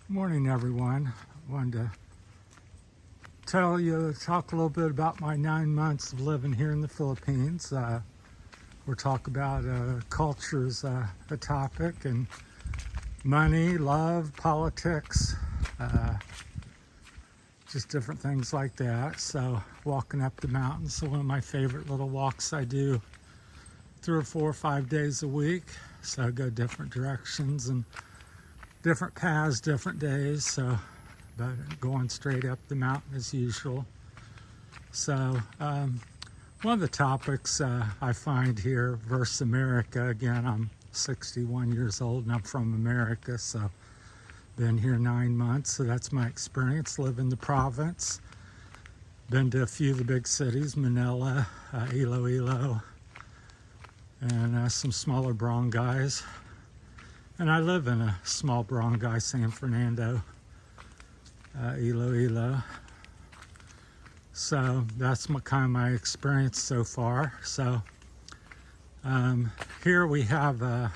Morning, everyone. I wanted to talk a little bit about my 9 months of living here in the Philippines. We'll talk about culture's a topic, and money, love, politics, just different things like that. So walking up the mountains, so one of my favorite little walks I do 3 or 4 or 5 days a week. So I go different directions and different paths, different days, so but going straight up the mountain as usual. So one of the topics I find here versus America, again, I'm 61 years old and I'm from America, so been here 9 months, so that's my experience. Live in the province, been to a few of the big cities, Manila, Iloilo, and some smaller barangays. And I live in a small barangay, San Fernando, Iloilo. So that's kind of my experience so far. So here we have a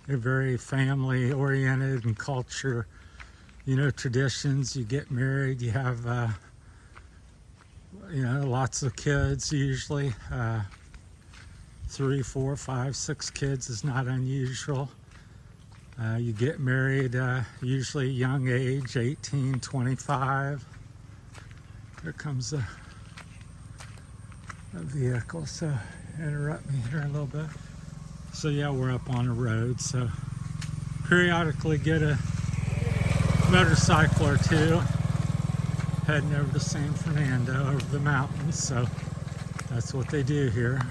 very family-oriented and culture, traditions. You get married, you have, lots of kids usually. 3, 4, 5, 6 kids is not unusual. You get married usually young age, 18, 25. Here comes a vehicle, so interrupt me here a little bit. So yeah, we're up on a road, so periodically get a motorcycle or two heading over to San Fernando, over the mountains, so that's what they do here.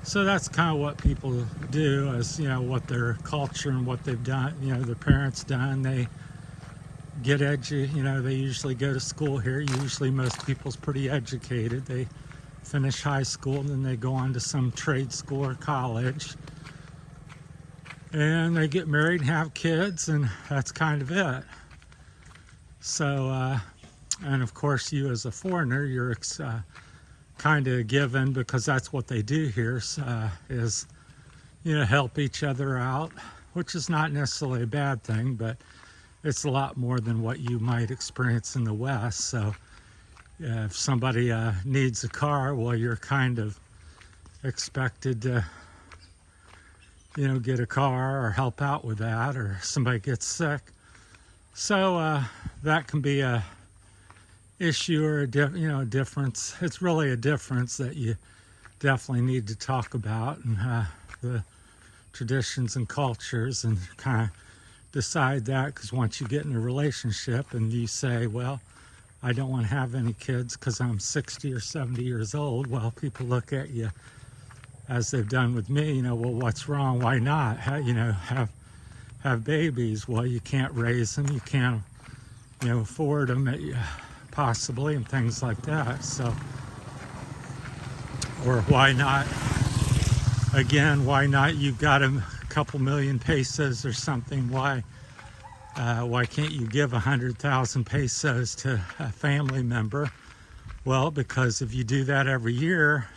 So that's kind of what people do, as what their culture and what they've done, their parents done. They get they usually go to school here. Usually most people's pretty educated. They finish high school and then they go on to some trade school or college. And they get married and have kids, and that's kind of it. So, and of course you as a foreigner, you're kind of given, because that's what they do here, is help each other out, which is not necessarily a bad thing, but it's a lot more than what you might experience in the West. So if somebody needs a car, well, you're kind of expected to get a car or help out with that, or somebody gets sick. So that can be a issue or a difference. It's really a difference that you definitely need to talk about, and the traditions and cultures, and kind of decide that, because once you get in a relationship and you say, well, I don't want to have any kids because I'm 60 or 70 years old, well, people look at you as they've done with me, well, what's wrong? Why not? Have babies? Well, you can't raise them, you can't afford them possibly, and things like that. So, or why not, you've got a couple million pesos or something, why can't you give 100,000 pesos to a family member? Well, because if you do that every year,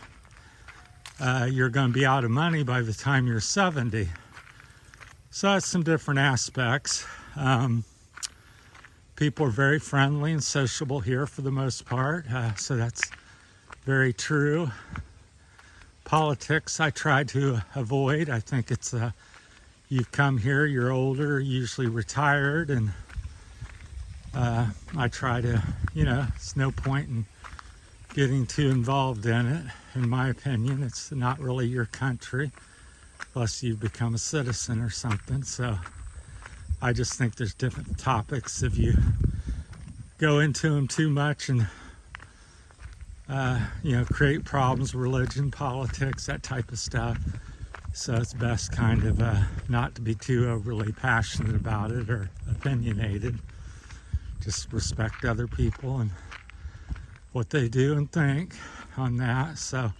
you're going to be out of money by the time you're 70. So that's some different aspects. People are very friendly and sociable here for the most part, so that's very true. Politics I try to avoid. I think it's you've come here, you're older, usually retired, and I try to, it's no point in getting too involved in it. In my opinion, it's not really your country unless you become a citizen or something. So I just think there's different topics. If you go into them too much and create problems, religion, politics, that type of stuff. So it's best kind of not to be too overly passionate about it or opinionated. Just respect other people and what they do and think on that. So,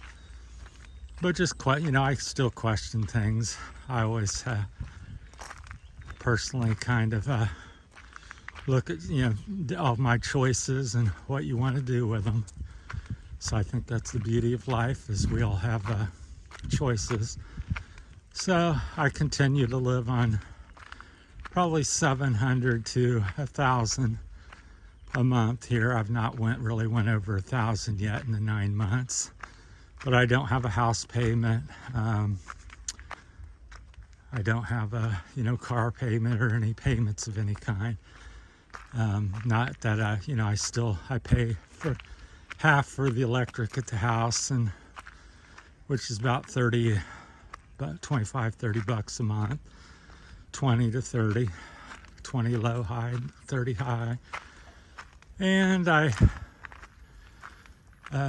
but just I still question things. I always personally kind of look at all my choices and what you want to do with them. So I think that's the beauty of life, is we all have choices. So I continue to live on probably 700 to 1,000 a month here. I've not really went over 1,000 yet in the 9 months, but I don't have a house payment. I don't have a car payment or any payments of any kind. Not that I pay for half for the electric at the house, and which is about 25, 30 bucks a month, 20 to 30, 20 low, high, 30 high. And I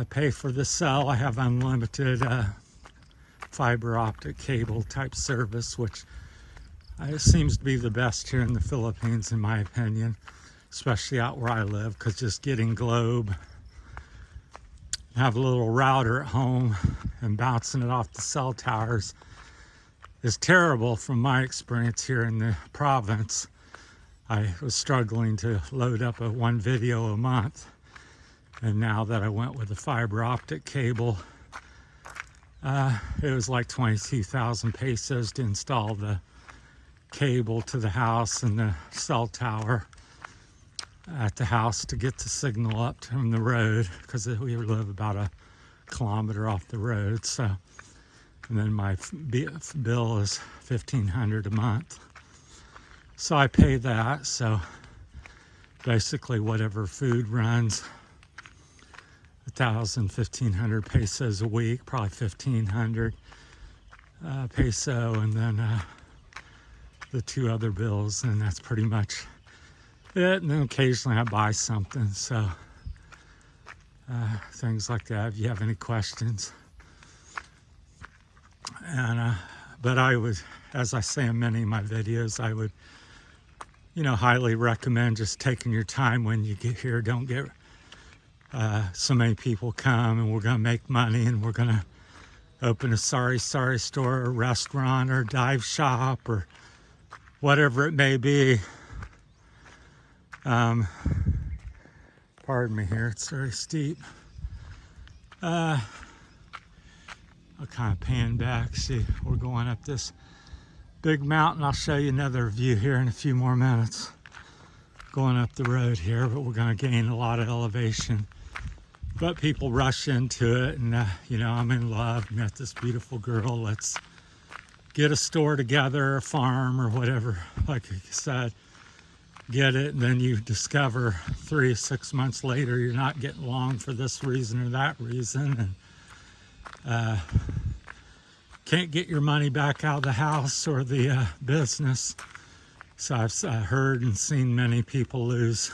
pay for the cell. I have unlimited fiber optic cable type service, which seems to be the best here in the Philippines, in my opinion, especially out where I live, because just getting Globe, have a little router at home and bouncing it off the cell towers is terrible from my experience here in the province. I was struggling to load up one video a month, and now that I went with the fiber optic cable, it was like 22,000 pesos to install the cable to the house and the cell tower at the house to get the signal up from the road, because we live about a kilometer off the road. So, and then my bill is $1,500 a month. So I pay that. So basically whatever food runs, 1,000, 1,500 pesos a week, probably 1,500 peso, and then the two other bills, and that's pretty much it. And then occasionally I buy something, so things like that, if you have any questions. And but I would, as I say in many of my videos, I would highly recommend just taking your time when you get here. Don't get so many people come and we're going to make money and we're going to open a sorry store or restaurant or dive shop or whatever it may be. Pardon me here, it's very steep. I'll kind of pan back. See, we're going up this big mountain. I'll show you another view here in a few more minutes. Going up the road here, but we're going to gain a lot of elevation. But people rush into it, and I'm in love, met this beautiful girl. Let's get a store together, a farm, or whatever. Like you said, get it, and then you discover 3 or 6 months later you're not getting along for this reason or that reason, and can't get your money back out of the house or the business. So I've heard and seen many people lose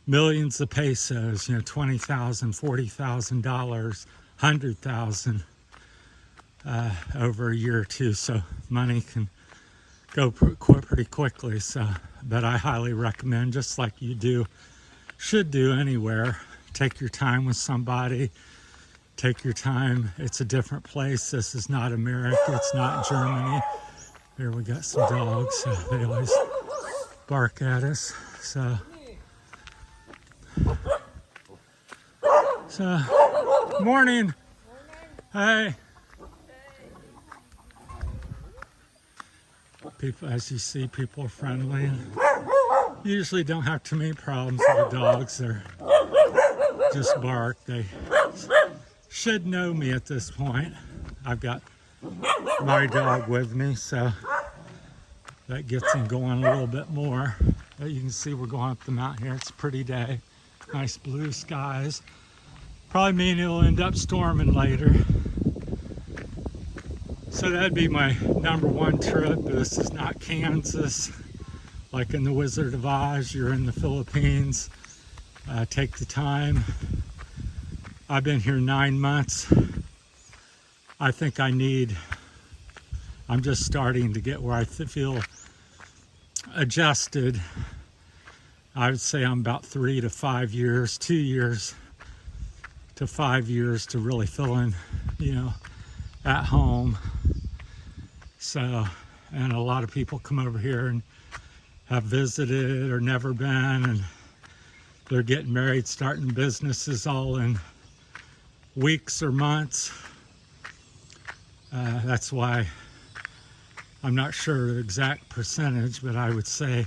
millions of pesos, $20,000, $40,000, $100,000 over a year or two. So money can go pretty quickly. So, but I highly recommend, just like you should do anywhere, take your time with somebody. Take your time. It's a different place. This is not America. It's not Germany. Here we got some dogs. So they always bark at us. So morning. Hey. People, as you see, people are friendly. Usually don't have too many problems with the dogs. They're just bark. They should know me at this point. I've got my dog with me, so that gets them going a little bit more. But you can see we're going up the mountain here. It's a pretty day. Nice blue skies. Probably mean it'll end up storming later. So that'd be my #1 trip. This is not Kansas, like in the Wizard of Oz. You're in the Philippines. Take the time. I've been here 9 months. I think I'm just starting to get where I feel adjusted. I would say I'm about 3 to 5 years, 2 years to 5 years to really feeling, at home. So, and a lot of people come over here and have visited or never been, and they're getting married, starting businesses all in weeks or months. That's why I'm not sure the exact percentage, but I would say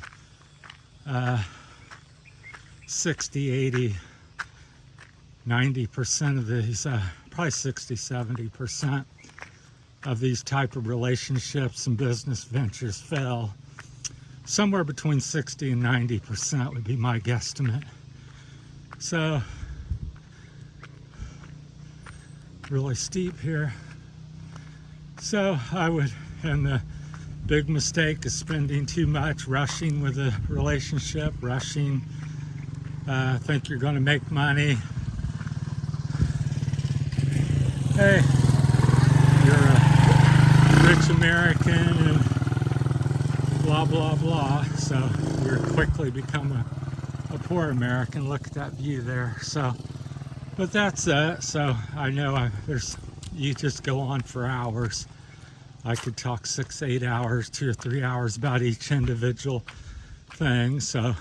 60, 80, 90% of these, probably 60, 70% of these type of relationships and business ventures fail. Somewhere between 60 and 90% would be my guesstimate. So, really steep here. So I would, and the big mistake is spending too much, rushing with a relationship, rushing, think you're going to make money. Hey, you're a rich American and blah, blah, blah. So you're quickly become a poor American. Look at that view there. So, but that's it. So I know you just go on for hours. I could talk 6, 8 hours, 2 or 3 hours about each individual thing. So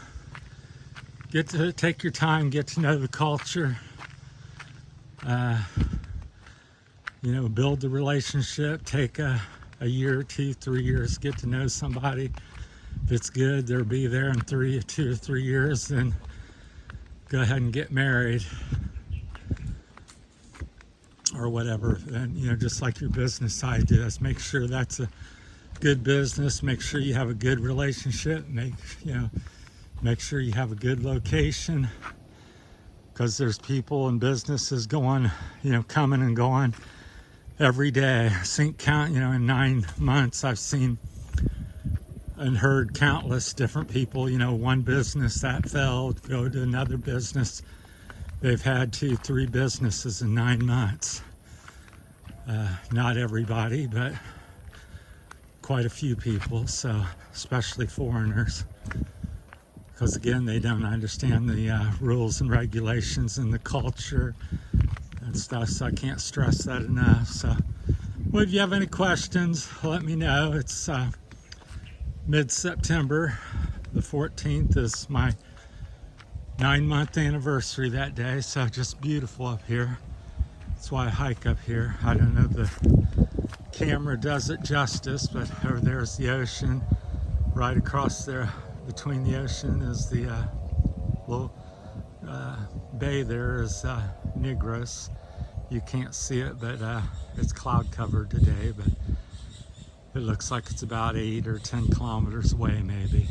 get to take your time, get to know the culture, build the relationship, take a year, 2, 3 years, get to know somebody. If it's good, they'll be there in 2 or 3 years, then go ahead and get married or whatever. And just like your business side does, make sure that's a good business, make sure you have a good relationship, make sure you have a good location, because there's people and businesses going, coming and going every day. I think in 9 months I've seen and heard countless different people, one business that failed, go to another business. They've had 2, 3 businesses in 9 months. Not everybody, but quite a few people, so especially foreigners. Because again, they don't understand the rules and regulations and the culture and stuff, so I can't stress that enough. So, well, if you have any questions, let me know. It's mid-September. The 14th is my 9-month anniversary that day, so just beautiful up here. That's why I hike up here. I don't know if the camera does it justice, but over there's the ocean. Right across there between the ocean is the little bay there is Negros. You can't see it, but it's cloud covered today, but it looks like it's about 8 or 10 kilometers away maybe.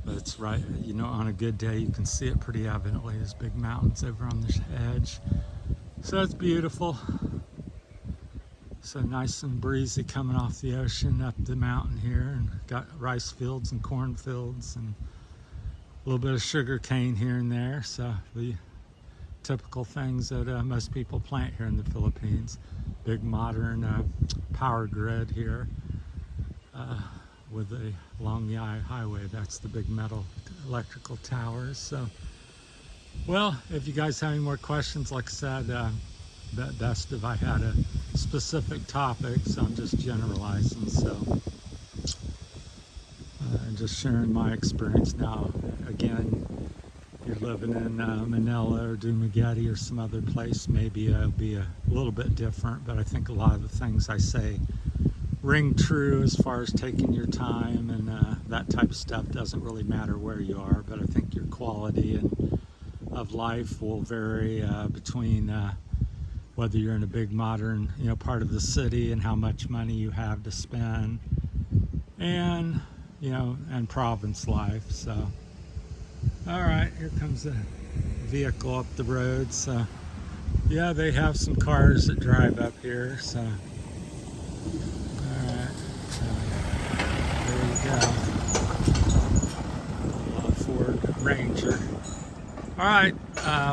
But it's right, on a good day you can see it pretty evidently. There's big mountains over on the edge. So it's beautiful. So nice and breezy coming off the ocean up the mountain here, and got rice fields and corn fields and a little bit of sugar cane here and there. So the typical things that most people plant here in the Philippines. Big modern power grid here along the highway. That's the big metal electrical towers. So, well, if you guys have any more questions, like I said, best if I had a specific topic, so I'm just generalizing. So, and just sharing my experience now. Again, you're living in Manila or Dumaguete or some other place, maybe it'll be a little bit different, but I think a lot of the things I say ring true as far as taking your time and that type of stuff. Doesn't really matter where you are, but I think your quality of life will vary between whether you're in a big modern part of the city and how much money you have to spend, and and province life. So all right, here comes a vehicle up the road. So yeah, they have some cars that drive up here. So all right, so there you go, Ford Ranger. All right,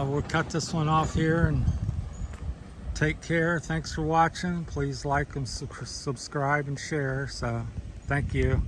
we'll cut this one off here and take care. Thanks for watching. Please like and subscribe and share. So thank you.